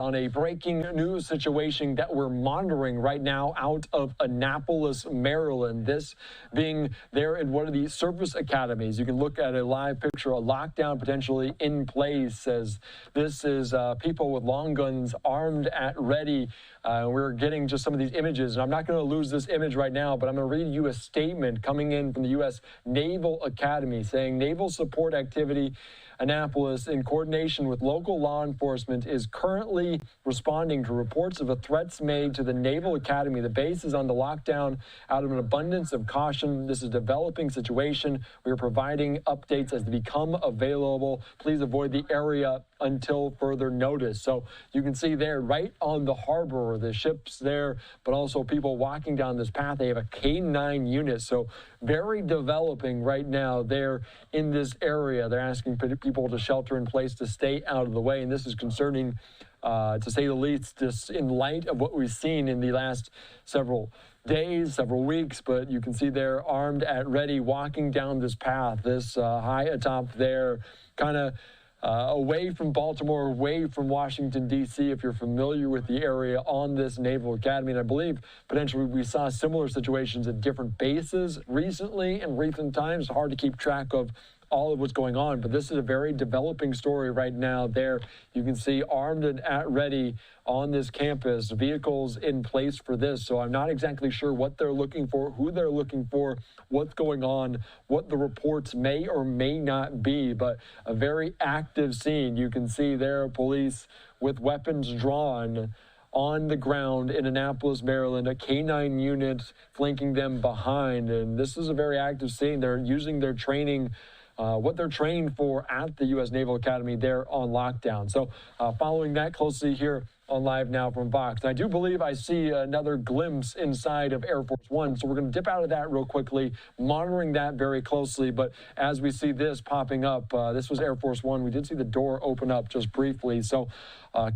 On a breaking news situation that we're monitoring right now out of Annapolis, Maryland. This being there in one of the service academies. You can look at a live picture, a lockdown potentially in place, as this is people with long guns armed at ready. We're getting just some of these images, and I'm not going to lose this image right now, but I'm going to read you a statement coming in from the U.S. Naval Academy saying Naval Support Activity Annapolis, in coordination with local law enforcement, is currently responding to reports of threats made to the Naval Academy. The base is on the lockdown out of an abundance of caution. This is a developing situation. We are providing updates as they become available. Please avoid the area until further notice. So you can see there right on the harbor, the ships there, but also people walking down this path. They have a K-9 unit. So very developing right now there in this area. They're asking people to shelter in place, to stay out of the way. And this is concerning, to say the least, just in light of what we've seen in the last several days, several weeks. But you can see they're armed at ready, walking down this path, this high atop there, kind of away from Baltimore, away from Washington, D.C., if you're familiar with the area on this Naval Academy. And I believe potentially we saw similar situations at different bases recently in recent times. It's hard to keep track of all of what's going on, but this is a very developing story right now. There you can see armed and at ready on this campus, vehicles in place for this. So I'm not exactly sure what they're looking for, who they're looking for, what's going on, what the reports may or may not be, but a very active scene. You can see there police with weapons drawn on the ground in Annapolis, Maryland, a K-9 unit flanking them behind. And this is a very active scene. They're using their training, what they're trained for at the U.S. Naval Academy there on lockdown. So following that closely here on Live Now from Vox. And I do believe I see another glimpse inside of Air Force One. So we're going to dip out of that real quickly, monitoring that very closely. But as we see this popping up, this was Air Force One. We did see the door open up just briefly. So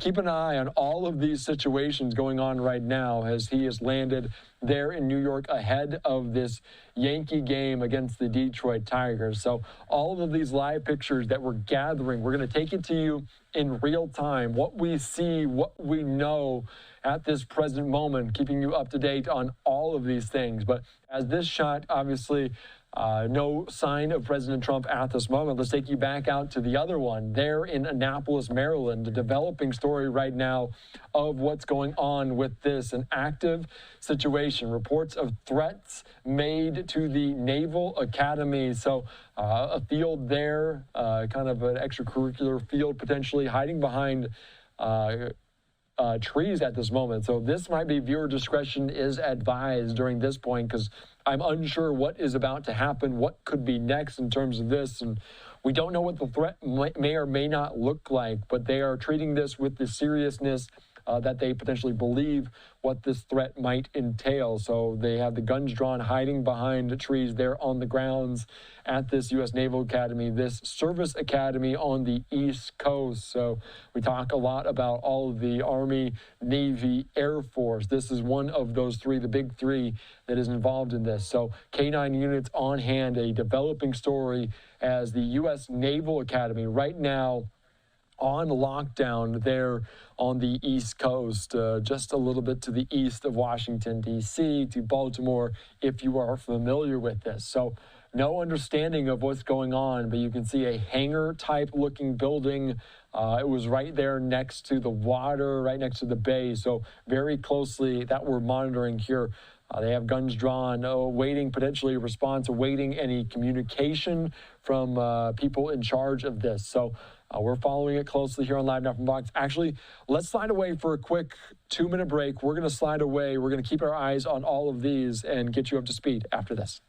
keep an eye on all of these situations going on right now as he has landed there in New York ahead of this Yankee game against the Detroit Tigers. So all of these live pictures that we're gathering, we're going to take it to you in real time, what we see, what we know at this present moment, keeping you up to date on all of these things. But as this shot, obviously, no sign of President Trump at this moment. Let's take you back out to the other one there in Annapolis, Maryland, a developing story right now of what's going on with this, an active situation, reports of threats made to the Naval Academy. So a field there, kind of an extracurricular field potentially hiding behind trees at this moment. So this might be viewer discretion is advised during this point, because I'm unsure what is about to happen, what could be next in terms of this. And we don't know what the threat may or may not look like, but they are treating this with the seriousness that they potentially believe what this threat might entail. So they have the guns drawn, hiding behind trees there on the grounds at this U.S. Naval Academy, this service academy on the East Coast. So we talk a lot about all of the Army, Navy, Air Force. This is one of those three, the big three, that is involved in this. So K-9 units on hand, a developing story as the U.S. Naval Academy right now on lockdown there on the East Coast, just a little bit to the east of Washington, D.C., to Baltimore, if you are familiar with this. So no understanding of what's going on, but you can see a hangar-type looking building. It was right there next to the water, right next to the bay. So very closely that we're monitoring here. They have guns drawn, awaiting potentially a response, awaiting any communication from people in charge of this. So we're following it closely here on Live Now from Vox. Actually, let's slide away for a quick 2-minute break. We're going to slide away. We're going to keep our eyes on all of these and get you up to speed after this.